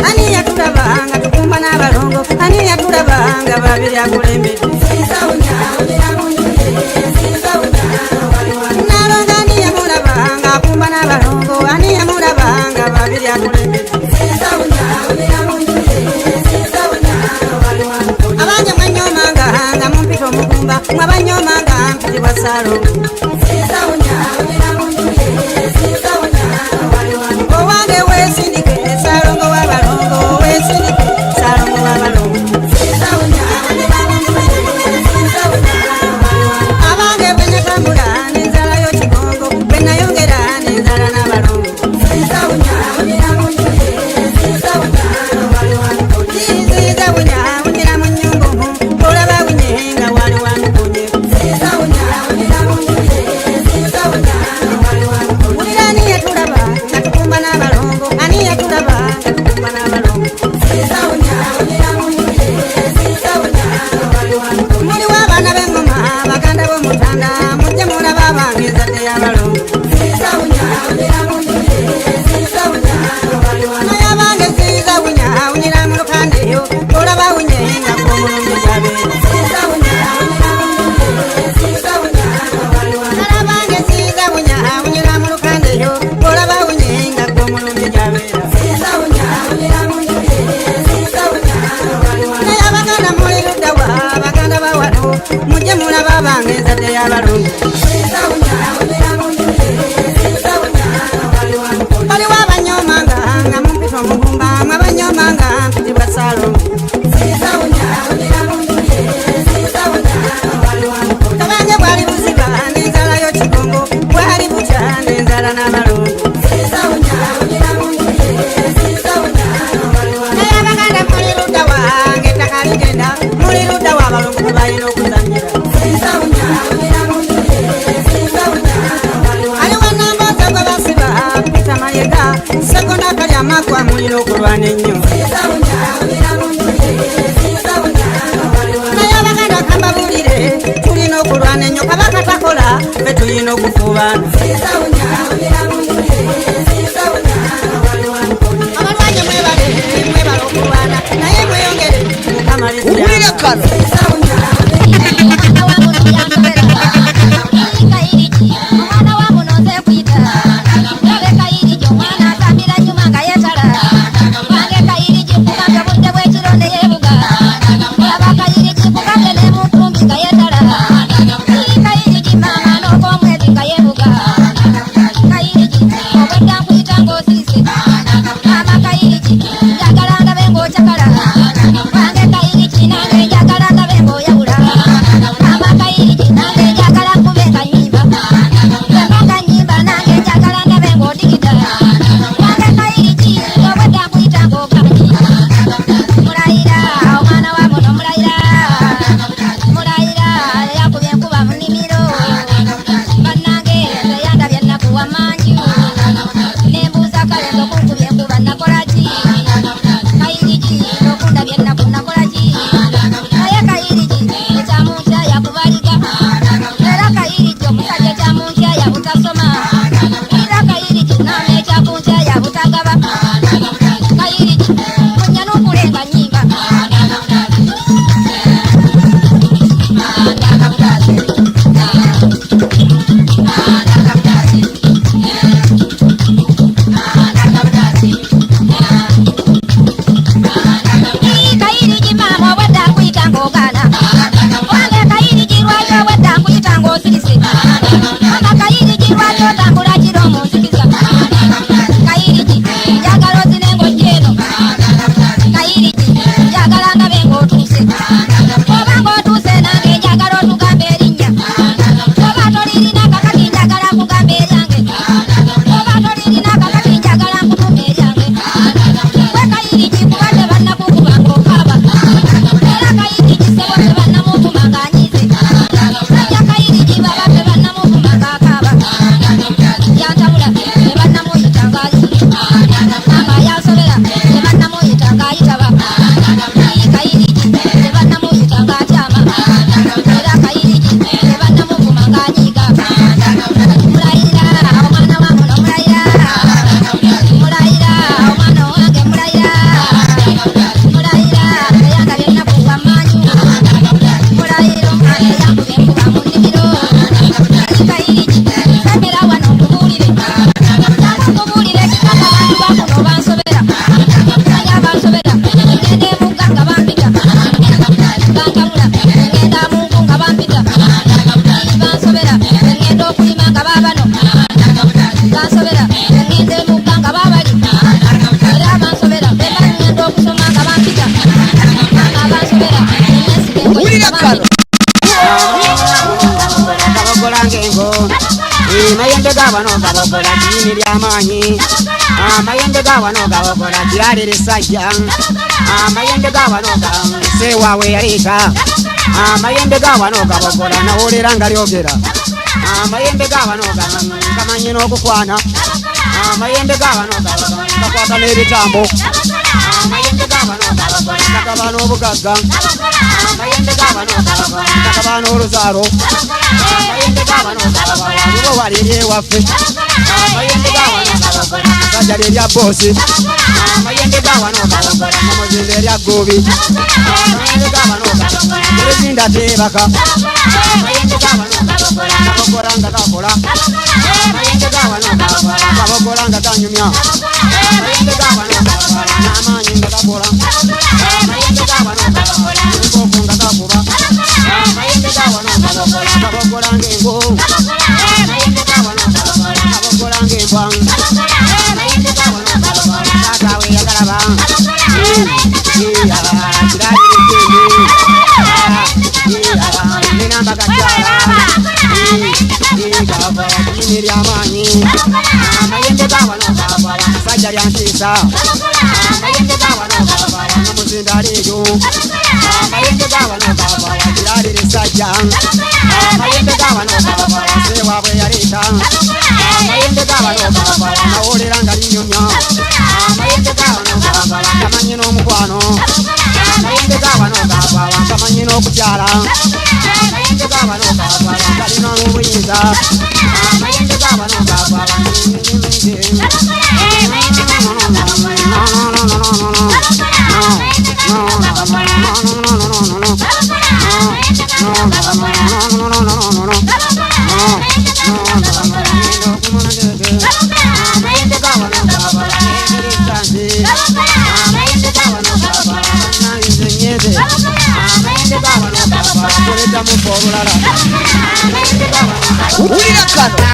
Ani yakulabanga tukumba n'abalongo, ani yakulabanga babiri akulembedde. Nalonga ani yamulabanga akumba n'abalongo, ani yamulabanga babiri akulembedde. Abanje mwenyomanga nga mumpita omugumba, mwabanyomanga mpitibwa Salo. waliwo abanyomanga nga mumpita omugumba mwe abanyomanga mpitibwa Salomo tabange bwali buziba n'enzala yo kigongo bwali butya n'enzala n'amalungu naye abaganda muli ludda wange ettaka ligenda muli ludda wa abalongo bwe balina okuzanyira aliwo namboza gwe basiba Peter Mayiga Sekonda Kalyamakwa mulina okulwana ennyo naye abaganda kambabulire tulina okulwana ennyo kabaka takola fe tulina okufuubana abalwanye mwebale okulwana naye mweyongere mukamalizira Mayende gawano gabogola dini lyamanyi Mayende gawano gabogola dyalere sajja Mayende gawano sewa we yarika Mayende gawano gabogola nawolera nga lyogera Mayende gawano gamanyi n'okukwana Mayende gawano gakwata n'ebitambo Mayende gawano gagaba n'obugagga Mayende gawano gagaba n'oluzaalo Mayende gawano nibo waliri ewaffe Mayende gawano musajja lyerya boosi Mayende gawano mumuzimbe erya Gguubi Mayende gawano erezinda teebaka Mayende gawano gabogola nga gakola Mayende gawano gabogola nga ganyumya Mayende gawano n'amaanyi nga gakola Mayende gawano ebikoofu nga gakuba Mayende gawano gabogola ng'engo dini lyamanyi amayembe gawano gava musajja lyantiisa amayembe gawano gava namuzinda leero amayembe gawano gava kiralire sajja amayembe gawano gava sewaabwe yaleeta amayembe gawano gava nawolera nga linyumya amayembe gawano gava tamanyi n'omukwano amayembe gawano gava tamanyi n'okukyala amayembe gawano gava talina n'obuyinza amayembe gawano gava Ulira kano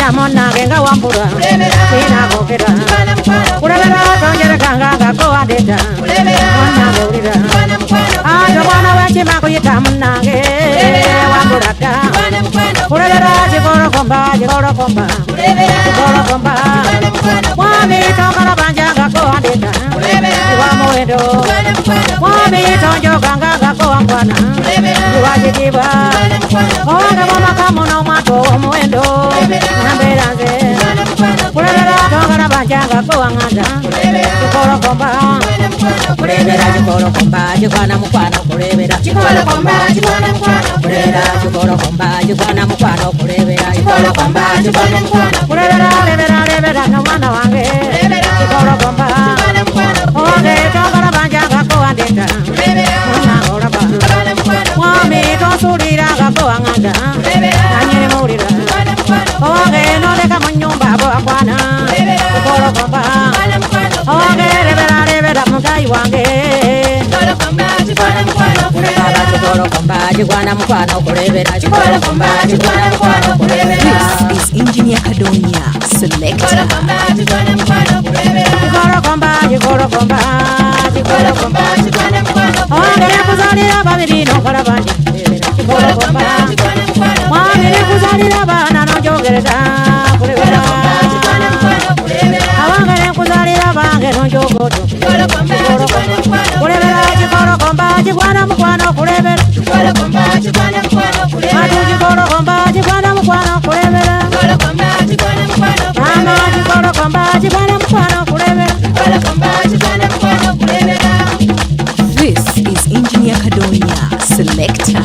Wabira mona genga wambura Ina gokera Kulebera tonjere kanga ko adeta Mona gurira Ajo wana wechi makuyita munange Wambura ka Kulebera jikoro komba Jikoro komba Wami tongkara banjanga ko adeta Wamuendo Wami tonjo kanga ko angwana Wajidiba Oga mama kamuno mato muendo Namberanze Kulebera tongkara banjanga ko anganda Jikoro komba Kulebera jikoro komba Jikwana mukwano kulebera Jikoro komba Jikwana mukwano kulebera Jikoro komba Jikwana mukwano kulebera Jikoro komba Jikwana mukwano kulebera Lebera no mwana wange Jikoro komba Oge tongkara banjanga ko andeta Mwana oraba Wami tosurira ko anganda Nanyere murira Oge no deka munyumba bo akwana Jikoro komba Oge lebera mukai wange Jikoro komba Jikwana mukwano kulebera Jikoro komba Jikwana mukwano kulebera This is Engineer Kadonia Selector. Jikoro komba Wangere kuzalira babiri nokola bandi Jikoro komba Wangere kuzalira bana nonjogereza kulebera Awangere kuzalira bange nonjogoto Jikoro komba kulebera Jikoro komba Jikwana mukwano kulebera Matu jikoro komba Jikwana mukwano kulebera Mama jikoro komba Jikwana mukwano kulebera This is Engineer Kadonia Selector.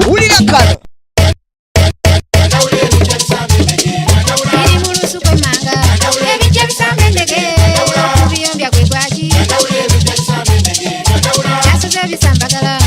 Ulirakano Bisambagala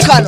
kano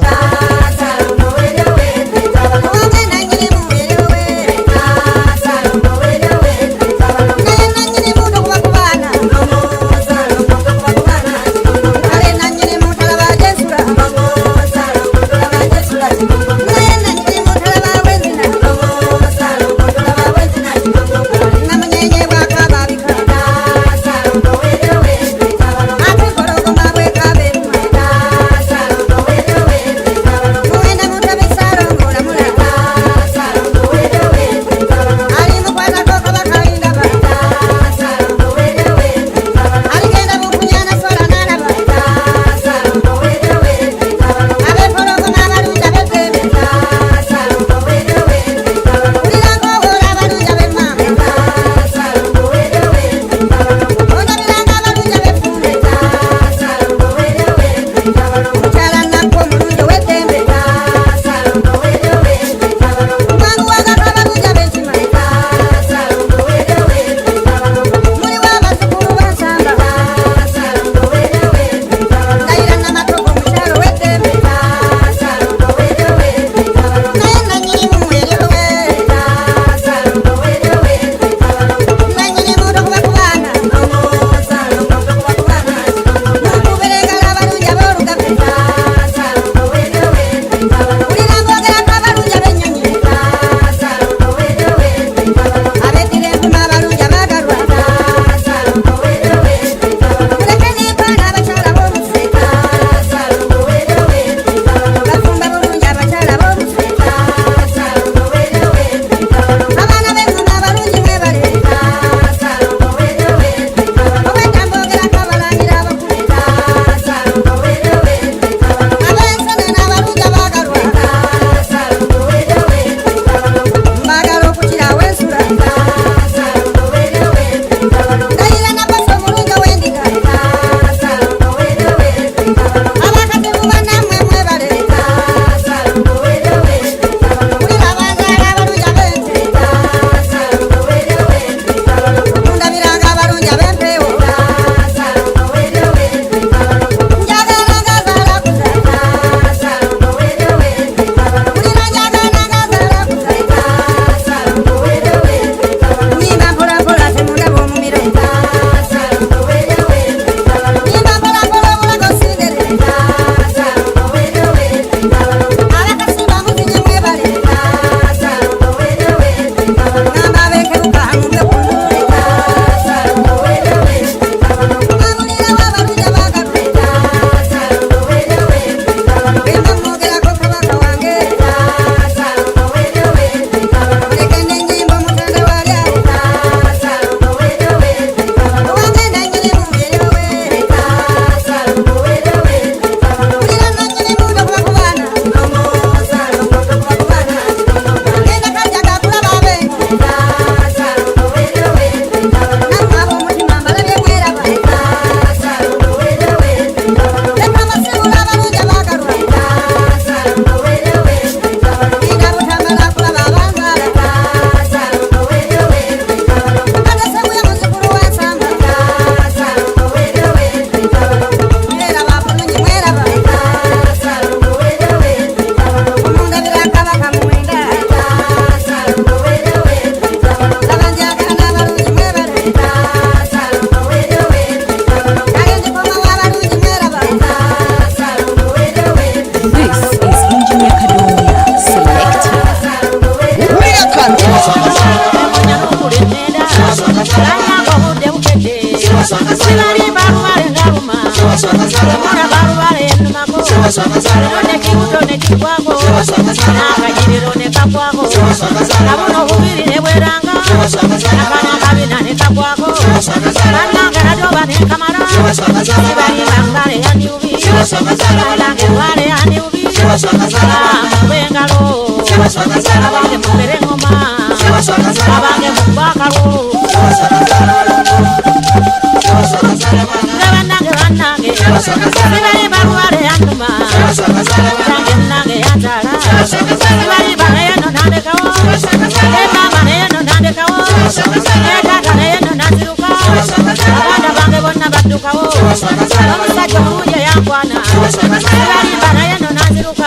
Omusajja omulungi kwana Balimba naye no naziruka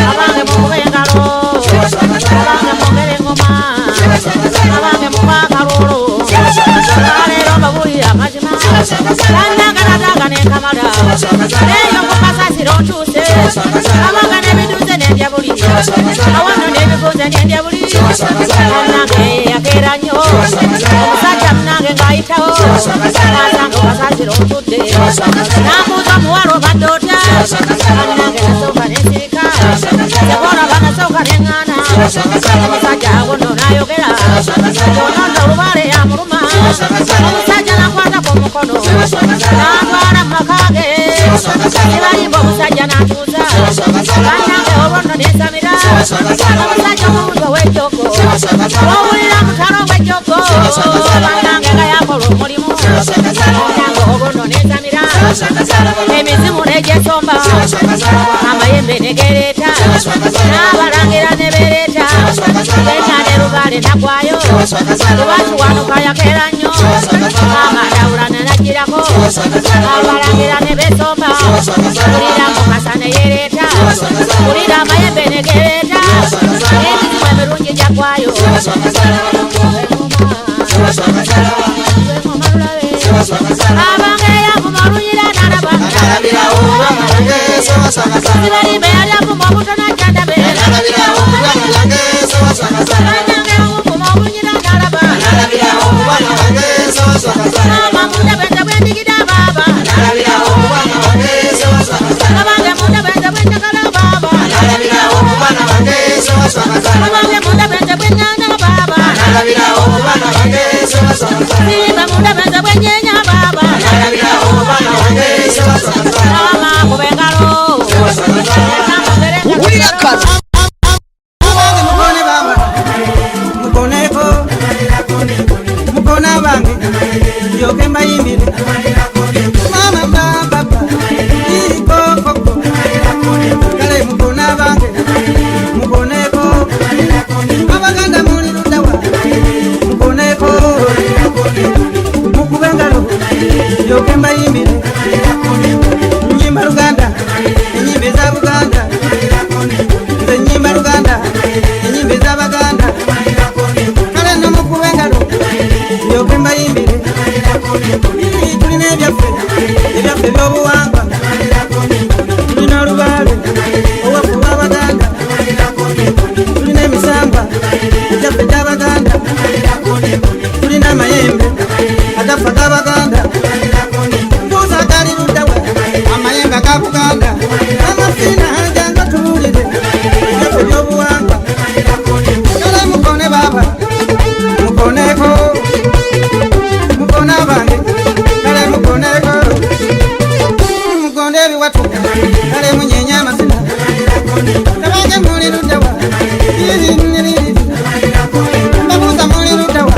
Abange mukube engalo Abange mwongere engoma Abange mubaka lulu Balero mbabulira amazima Bannangalataga n'enkamala Neyo kupasasira ontuuse Abange n'ebiduze n'endyabuli Awano n'ebibuze n'endyabuli Bannange yakeera nnyo Omusajja munange ng'ayitawo Nasanga opasasira ontudde Namuuza omuwala obadde otya Bannange nasooka n'ensirika Yakola banasooka n'eŋŋaana Omusajja awono n'ayogera Yonondo olubale yamuluma Omusajja nakwata ku mukono N'atwala mu maka ge Nibalimba omusajja n'atuuza Bannange olwono n'ensamira Omusajja omulungi ow'ejjoko Owulira mutalo gw'ejjoko Bannange nga yakola omulimu Bannange olwono n'ensamira Emizimu n'egyesomba Amayembe n'egereeta N'abalangira ne bereeta Benya ne lubale nagwayo Lubaki wanuka yakeera nnyo Amadawula ne najjirako Abalangira ne besomba Kulira mukasa ne yereeta Kulira amayembe ne gereeta Emizimu emirungi gyagwayo Abange yavuma olunyira n'alaba Sibalimbe yali avuma obutono ajjandabe Bannange yavuma olunyira n'alaba Munda benza bwendigida baaba Abange munda benza bwenjagala baaba Abange munda benza bwenyanya baaba Simba munda benza bwenyenya baaba Nama kubengalo Mukona bange yoke mbayimbire Mama baba ikoko Kale mukona bange mukoneko Abaganda muli ludawa mukoneko Mukubengalo yoke mbayimbire Nyimba Luganda enyimbe za Buganda Nze nyimba Luganda enyimbe za Baganda Kale no mukubengalo yoke mbayimbire Tulina ebyaffe by'obuwangwa Tulina olubale owaffe w'Abaganda Tulina emisamba egyaffe gy'Abaganda Tulina amayembe agaffe g'Abaganda Mbuuza gali luddawa amayembe aga Buganda Amafiina ajanga tubuulire ebyaffe by'obuwangwa Kale mukone baba mukoneko Mukona bange kale mukoneko Mukonde ebiwatu kale munyenya amazina Tabange muli luddawa Mbabuuza muli luddawa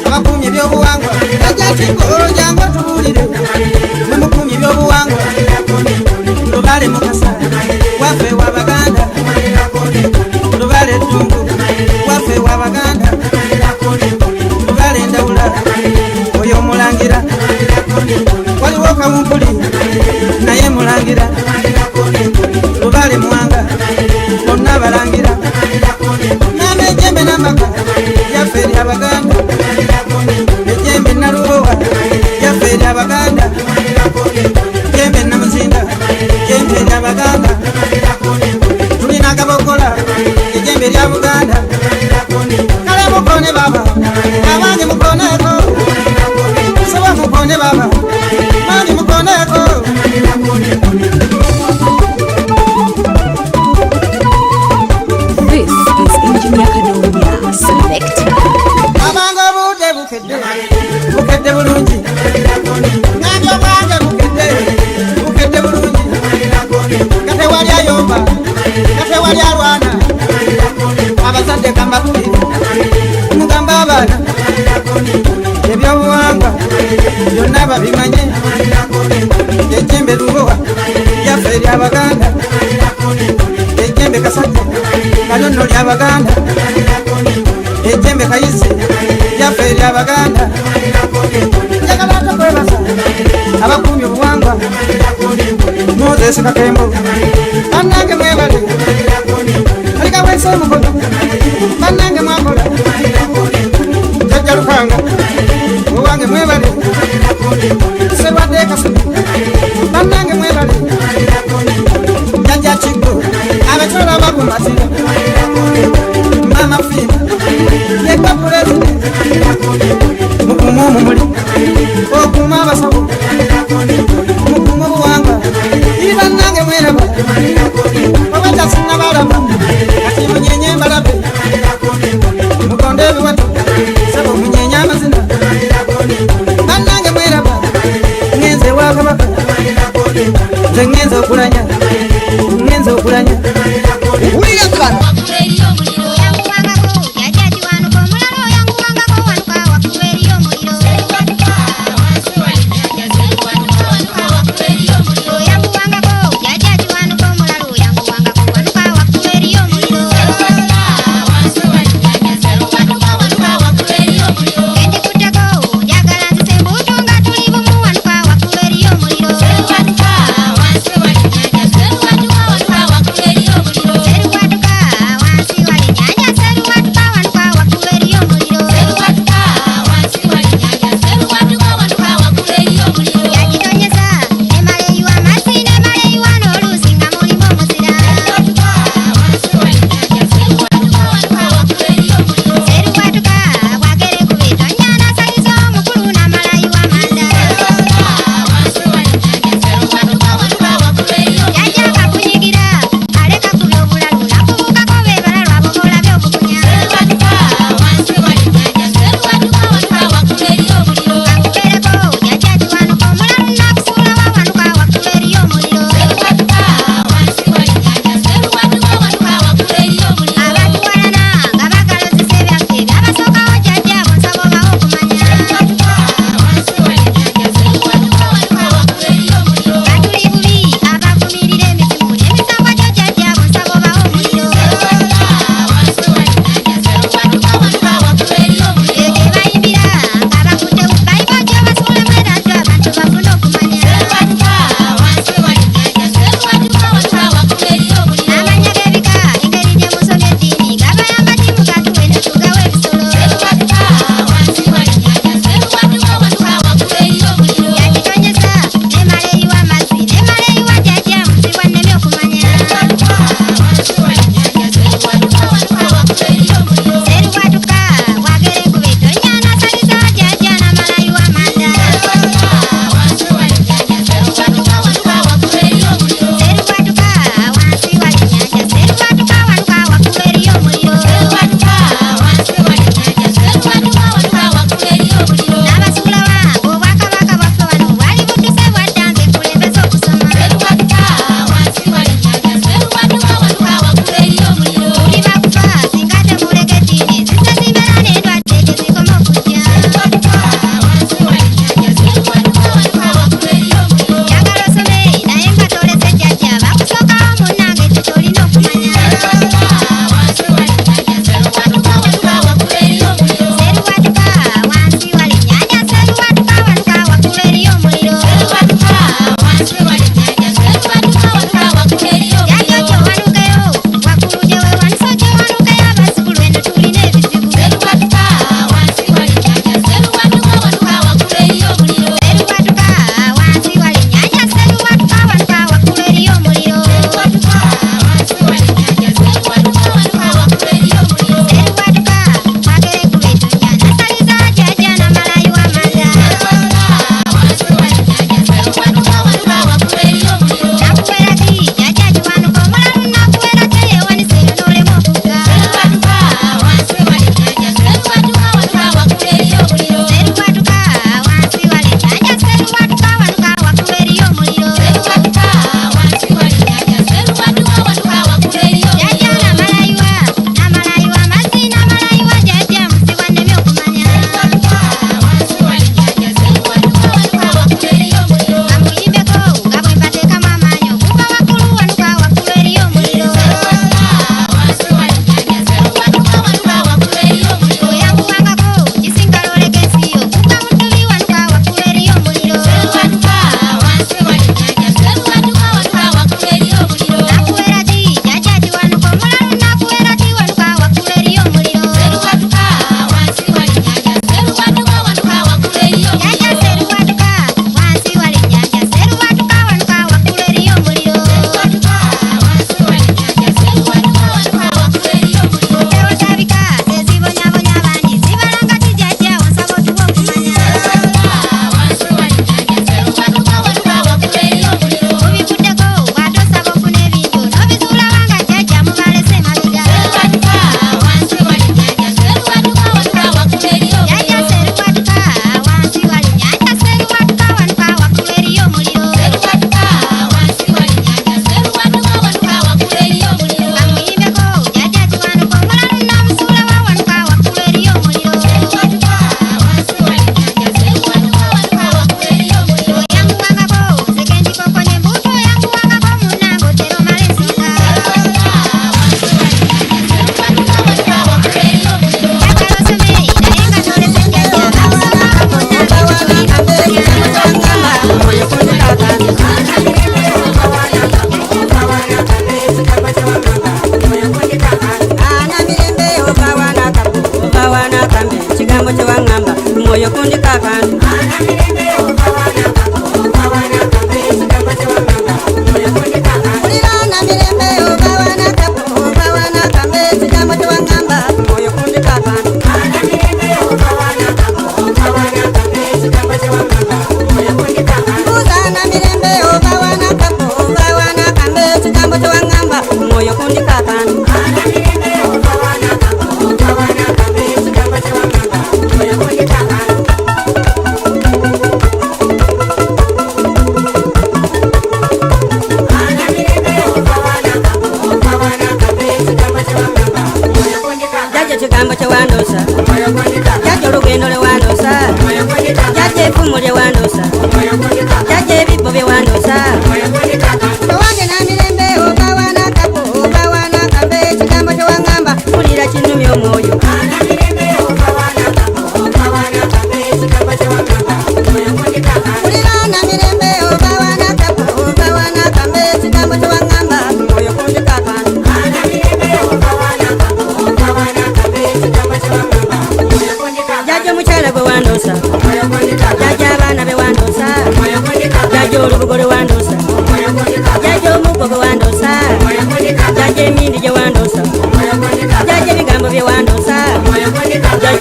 Abakuumye ebyobuwangwa Ejjatiko jangu tubuulire Mumukuumye ebyobuwangwa Lubale Mukasa waffe w'Abaganda Lubale Ddungu waffe w'Abaganda Lubale Ndawula oyo mulangira waliwo Kawumpuli naye mulangira Lubale Mwanga bonna balangira n'amejjembe n'amaka yaffe eri Abaganda ejjembe Nalubowa yaffe eri Abaganda jjembe Namuzinda jjembe eri Abaganda tulina Gabogola ejjembe lya Buganda kale mukone baba abange mukoneko Sawa mukone baba mani mukoneko This is Engineer Kadonya Selector. Abange bude bukedde bulungi Nganjo bange bukedde bulungi Kate wali ayomba kate wali alwana Abazadde kambabulire mugamba abaana ebyobuwangwa byonna babimanye ejjembe Lubowa yaffe eri Abaganda ejjembe Kasajja Kanono lya Baganda ejjembe Kayise yaffe eri Abaganda njagala tukwebaza abakuumye obuwangwa Moses Kakembo Banange mwebale Alika wese mukono Banange mwakola Jaja Lukanga Uwange mwebale Serwade Kasumi Banange mwebale Jaja Chiko Abechola babu masina Mama Fina Yekwa President Mukumu mumuli Okuma basabu Mukumu buwanga Iba nange mwelaba Wabata sina balaba Kati munyenye mbalabe Mukonde biwatu Sabo munyenye amazina Banange mwelaba Ngenze wakabaka Nze ngenze okulanya Ngenze okulanya Uliga kana Wansi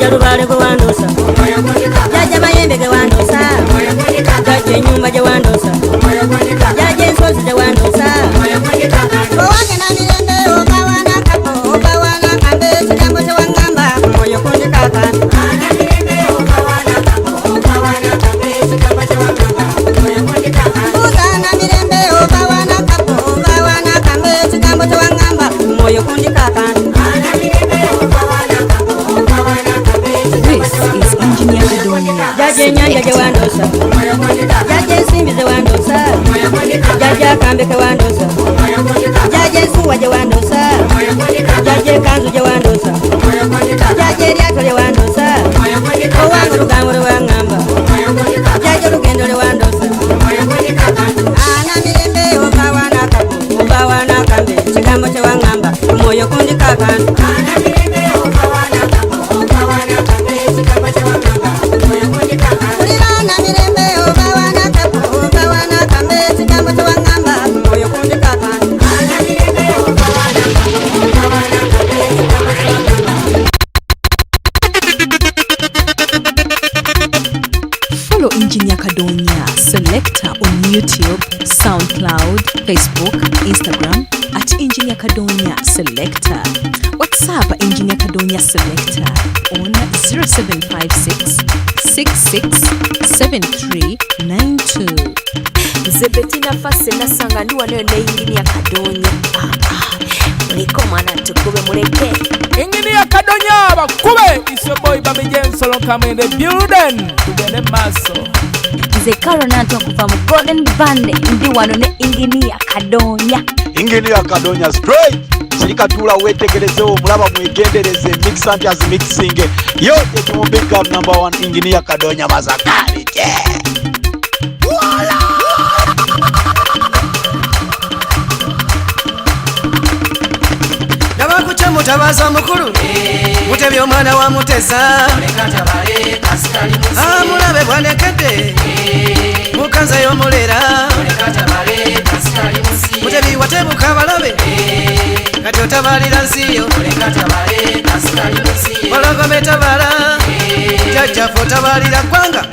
Jajja lubale gwe wandosa, jajja mayembe ge wandosa, jajja ennyumba gye wandosa, jajja ensozi gye wandosa. Owange namirembe ogawana kapo ogawana kambe ekigambo kye waŋŋamba omwoyo kundikaka. Ugana mirembe ogawana kapo ogawana kambe ekigambo kye waŋŋamba omwoyo kundikaka. This is Engineer Kadonya. Jajja ennyanja gye wandosa, jajja ensimbi ze wandosa, jajja akambe ke wandosa, jajja ensuwa gye wandosa, jajja ekanzu gye wandosa, jajja eryato lye wandosa, owange olugambo lwe waŋŋamba, jajja olugendo lwe wandosa. Ana mirembe ogawana kapo ogawana kambe ekigambo kye waŋŋamba omwoyo kundikakana. Follow Engineer Kadonya Selector on YouTube, SoundCloud, Facebook, Instagram at Engineer Kadonya Selector. WhatsApp Engineer Kadonya Selector on 0756 667392. Zebetina fase nasanga ndi wano ne Engineer Kadonya. Muliko mwana tukube muleke. Engineer Kadonya bakube. It's your boy Baby Jensolo come in the building. Tugende maso. Nze Karo Nanto kuva mu Golden Band ndi wano ne Engineer Kadonya. Engineer Kadonya straight. Sirikatula wetegerezewo mulaba mwegendereze mix as mixing. Yo the big up number 1 Engineer Kadonya mazakali. Voila! Nabakucha mutabaza mukuru mutebya omwana wa mutesa mulabe bwanekedde mukanza y'omulera mutebi watebuka balabe kati otabalira nsiyo balagome tabala jajjaffe otabalira ggwanga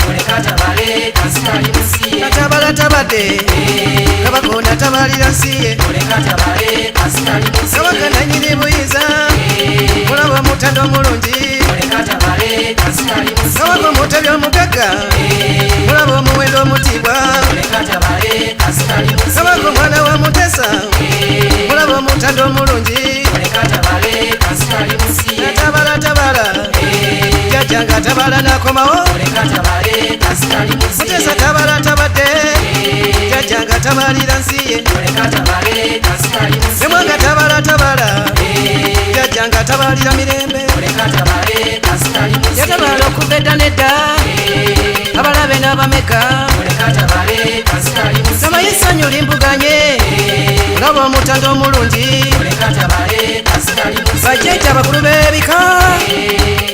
natabala tabadde kabakona tabalira nsiye kabaka nanyini buyinza mulaba mutanda omulungi kabaka omutebya omugagga mulaba omuwendo omutibwa kabaka omwana wa mutesa mulaba omutanda omulungi natabala tabala jajjanga tabala nakomawo mutesa tabala tabadde jajjanga tabalira nsiye nemwanga tabala tabala jajjanga tabalira mirembe yatabala okuva edda nedda abalabe n'abameka sama yisanyu limbuganye olaba omutanda omulungi bajjajja abakulu b'ebika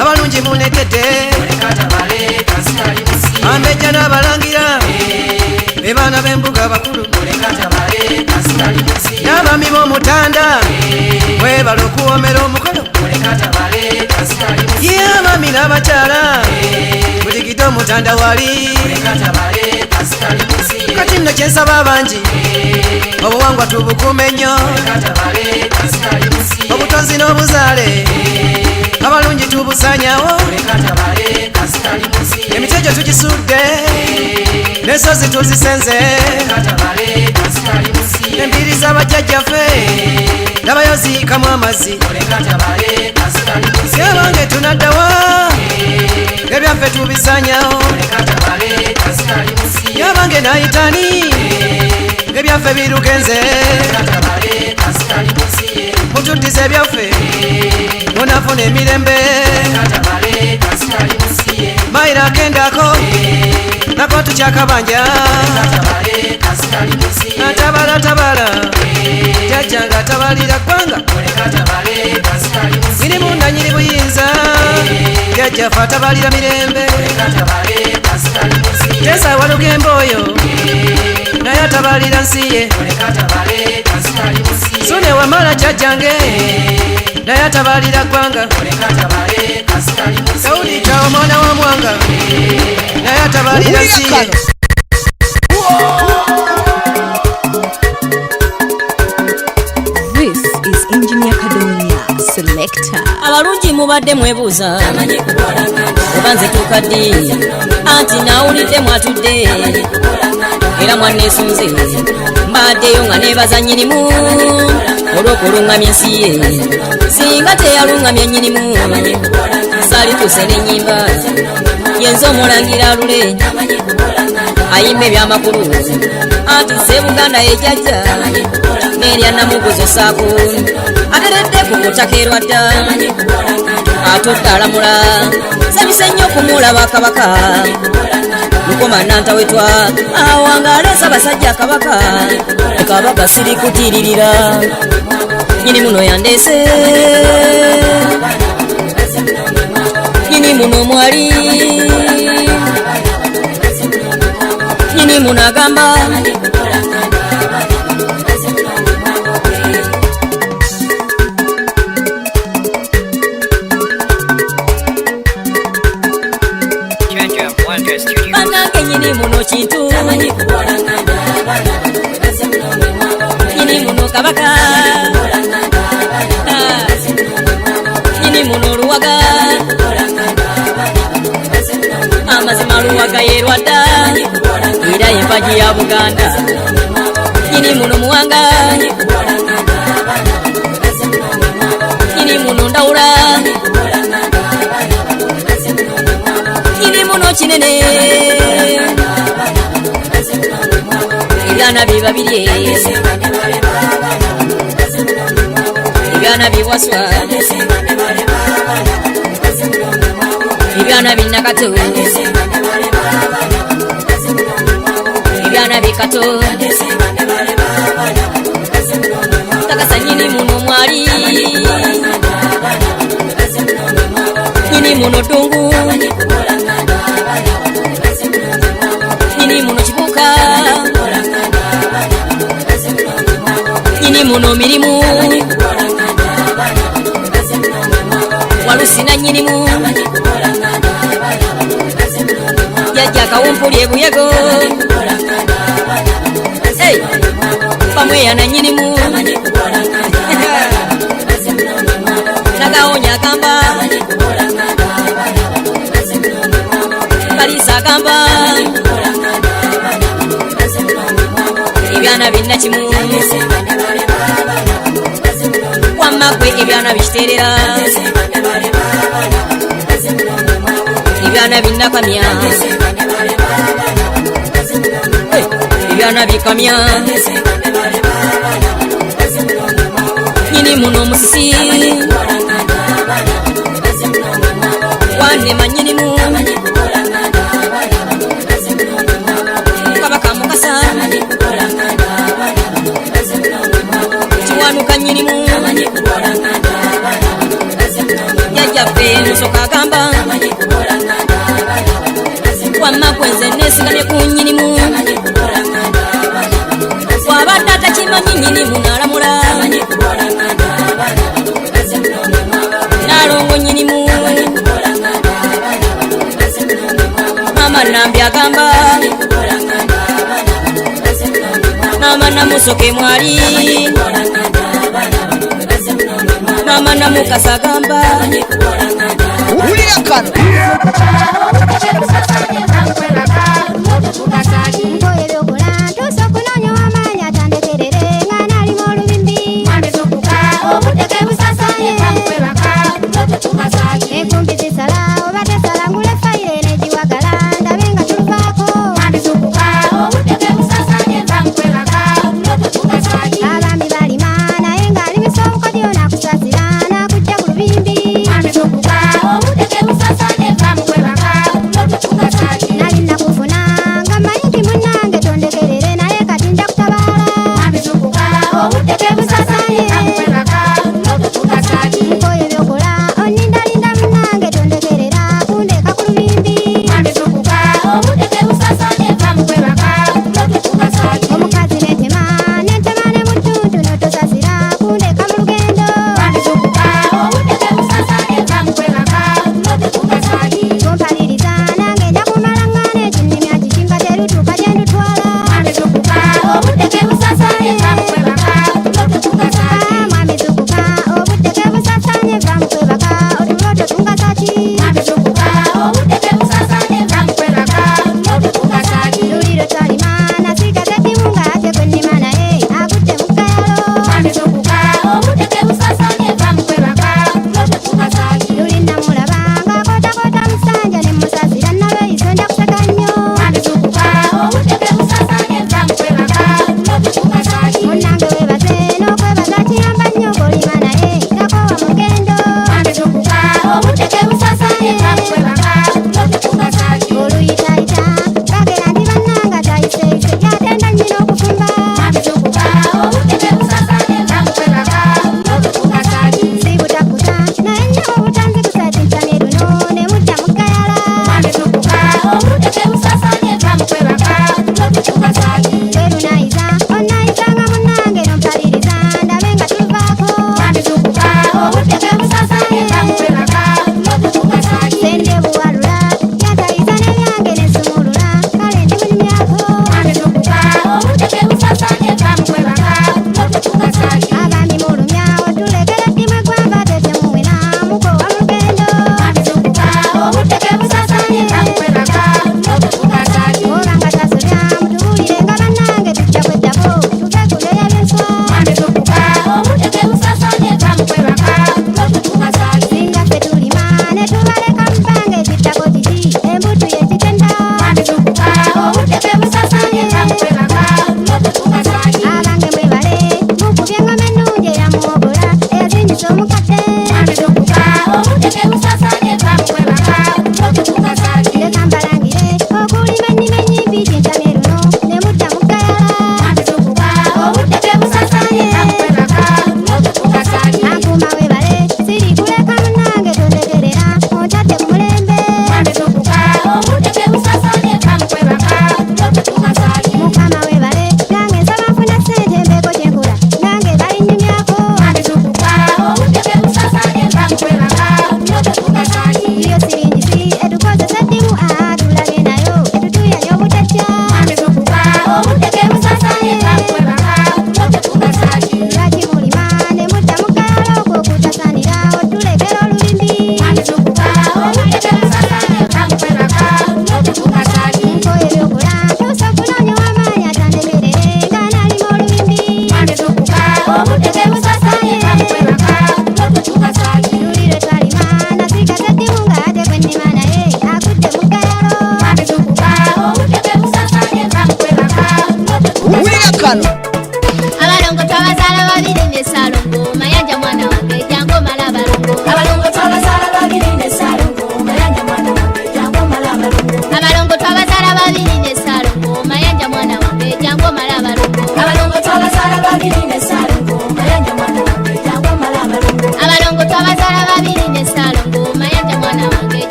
abalungi munekedde ambejja n'abalangira bebaana b'embuga abakulu n'abaami b'omutanda mwebala okuwomera omukolo ye abaami n'abakyala buligidde omutanda wali kati nno kyensaba abangi obuwangwa tubukuume nnyo obutonzi n'obuzaale abalungi tubusanyawo emitejo tugisudde n'ensozi tuzisenze embiri z'abajjajjaffe n'abayoziikamu amazzi syabange tunaddawa ebyaffe tubisanyawo yabange nayitani ebyaffe birugenze mutuddize ebyaffe munafuna emirembe mayira akendako nako tukyakabanja natabala tabala jajjanga tabalira ggwanga nyini munda nyini buyinza jajjaffe atabalira mirembe tesa walugembe oyo naye atabalira nsiye sune wamala jajjange naye atabalira ggwanga Yita omwana wa mwanga naye atabalira siye. This is Engineer Kadonya Selector. Abalungi mubadde mwebuuza oba nze tukadde anti nawulidde mwatudde era mwanneesunze mbaddeyo nga neebaza nnyinimu olw'okulungamya ensi ye singa teyalungamya nnyinimu saalituuse n'ennyimba yenza omulangira alule ayimba ebyamakulu anti Sseebuganda yejjajja n'erya namuguzo saako ateredde ku kutaka erwadda atudde alamula sabise nnyo kumulaba kabaka lukomanda wetwa awangaale Ssaabasajja kabaka ekabaka siri kutiririra nyini muno yandeese nyini muno mwali nyini muno agamba banange nyini muno kintu nyini muno kabaka nyini muno luwaga amazima luwaga yerwadda era yempaji ya Buganda nyini muno muwanga nyini muno ndawula nyini muno kinene ebyana bye babirye ebyana biwaswa ebyana binakato ebyana bikato takasa nyini muno mwali nyini muno dungu nyini muno kibuka nyini muno mirimu walusina nyinimu yajja kawumpuli ebuyego bamweyana nyinimu nagawonya agamba kalisa agamba ebyana binnakimu wamagwe ebyana bikiterera ebyana binnakamya ebyana bikamya nyini muno omusisi wanema nyinimu kabaka mukasa kiwanuka nyinimu yajjaffe musoka agamba wamma kwenze neesigamye ku nyinimu wabadde atakimanyi nyinimu nalamula nalongo nyinimu mama nambi agamba mama namusoke mwali mama namukasa agamba Ulira kano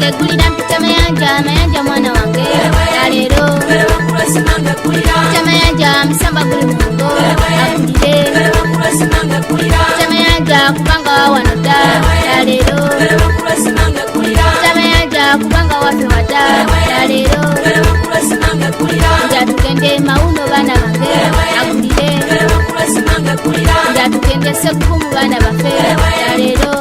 mange gulira mpita mayanja mwana wange yalero mpita mayanja misamba guli mungo agulire mpita mayanja kubanga wawanoda yalero mpita mayanja kubanga wafe wada yalero nja tugende mauno bana bange agulire nja tugende sekumu bana bafe yalero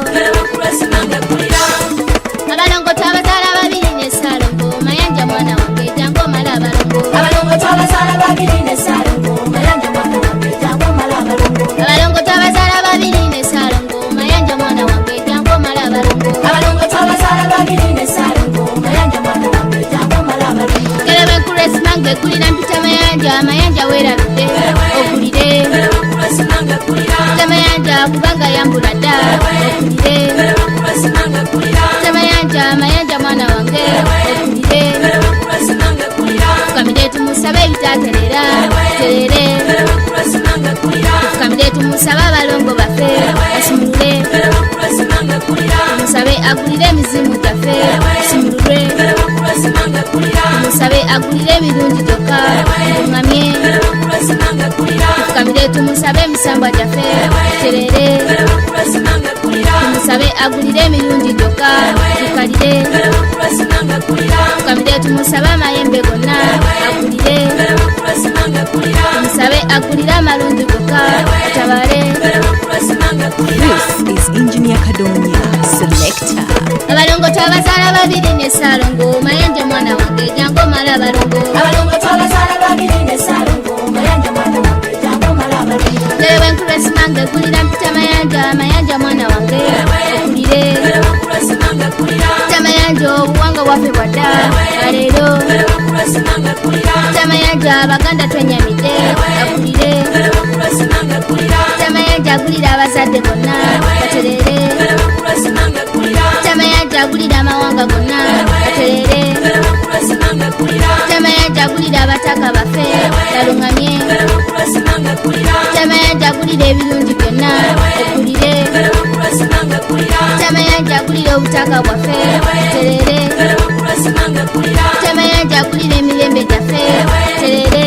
abalongo twabazala babiri ne Salongo mayanja mwana wange jango mala abalongo abalongo twabazala babiri ne Salongo mayanja mwana wange jango mala abalongo abalongo twabazala babiri ne Salongo mayanja mwana wange jango mala abalongo abalongo twabazala babiri ne Salongo mayanja mwana wange jango mala abalongo kelebe kuresi mange kulira mpita mayanja werabide okulire mpita mayanja kubanga yambula dda okulire mayanja mwana wange okulire tukamire tumusabe ebitaterera terere tukamire tumusabe abalongo bafe basumulule tumusabe agulire emizimu gyaffe tusumululwe tumusabe agulire ebirungi gyokka tuŋŋamye tukamire tumusabe emisambwa gyaffe terere tumusabe agulire emirungi gyokka tukalire tukamire tumusabe amayembe gonna agulire tumusabe agulire amalungi gokka atabale. This is Engineer Kadonya Selector. Abalongo twabazala babiri ne Salongo mayanja mwana wange jango mala abalongo abalongo twabazala babiri ne Salongo mayanja mwana wange jango mala abalongo lewe nkuresi mange gulira mpita mayanja mwana wange okulire mpita mayanja obuwanga bwaffe bwadda alero mpita mayanja abaganda twenyamidde akulire mpita mayanja agulira abazadde bonna baterere mpita mayanja agulira amawanga gonna baterere mpita mayanja agulira abataka baffe baluŋŋamye mpita mayanja agulira ebirungi byonna okulire mpita mayanja agulira obutaka bwaffe terere mpita mayanja agulira emirembe gyaffe terere.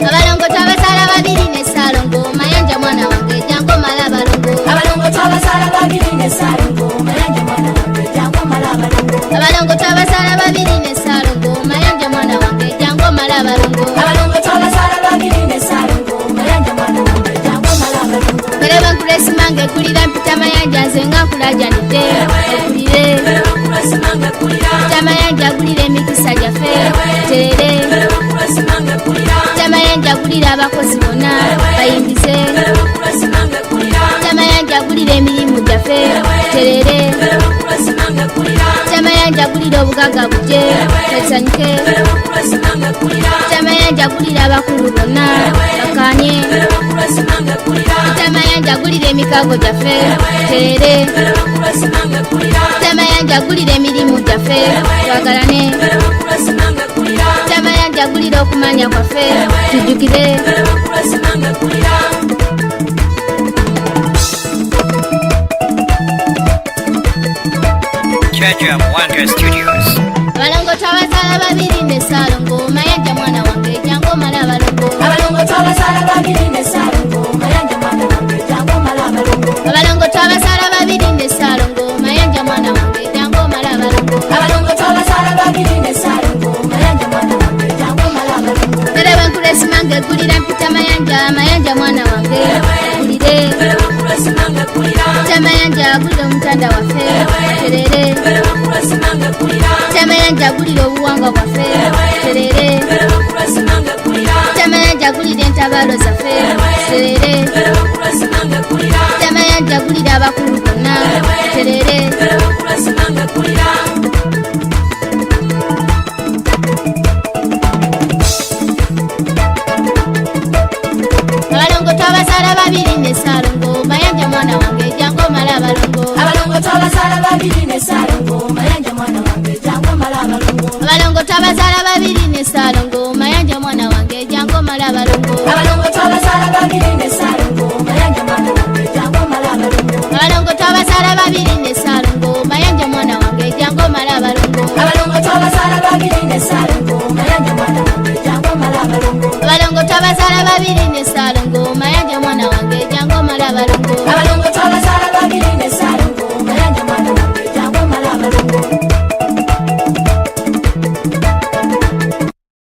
Abalongo twabazala babiri ne Salongo mayanja mwana wange jango mala abalongo abalongo twabazala babiri ne Salongo mayanja mwana wange jango mala abalongo abalongo twabazala babiri ne Salongo mayanja mwana wange jango mala abalongo abalongo twabazala babiri ne Salongo mayanja mwana wange jango mala abalongo keleba nkuresi mange kulira mpita mayanja nze nga nkulajanidde okulire mpita mayanja agulira emikisa gyaffe terere mpita mayanja agulira abakozi bonna bayingize mpita mayanja agulira emirimu gyaffe terere mpita mayanja agulira obugagga bujje twesanyuke mpita mayanja agulira abakulu bonna bakanye mpita mayanja agulira emikago gyaffe terere mpita mayanja agulira emirimu gyaffe twagalane mpita mayanja agulira okumanya kwaffe tujjukire. Abalongo twabazala babiri ne Salongo mayanja mwana wange jango mala abalongo abalongo twabazala babiri ne Salongo mayanja mwana wange jango mala abalongo abalongo twabazala babiri ne Salongo mayanja mwana wange jango mala abalongo abalongo twabazala babiri ne Salongo mayanja mwana wange jango mala abalongo tereba nkuresi mange gulira mpita mayanja mwana wange gulire mpita mayanja agulira omutanda waffe terere mpita mayanja agulira obuwanga bwaffe terere mpita mayanja agulira entabaalo zaffe terere mpita mayanja agulira abakulu bonna terere. Abalongo twabazala babiri ne Salongo mayanja mwana wange jango mala abalongo abalongo twabazala babiri ne Salongo mayanja mwana wange jango mala abalongo abalongo twabazala babiri ne Salongo mayanja mwana wange jango mala abalongo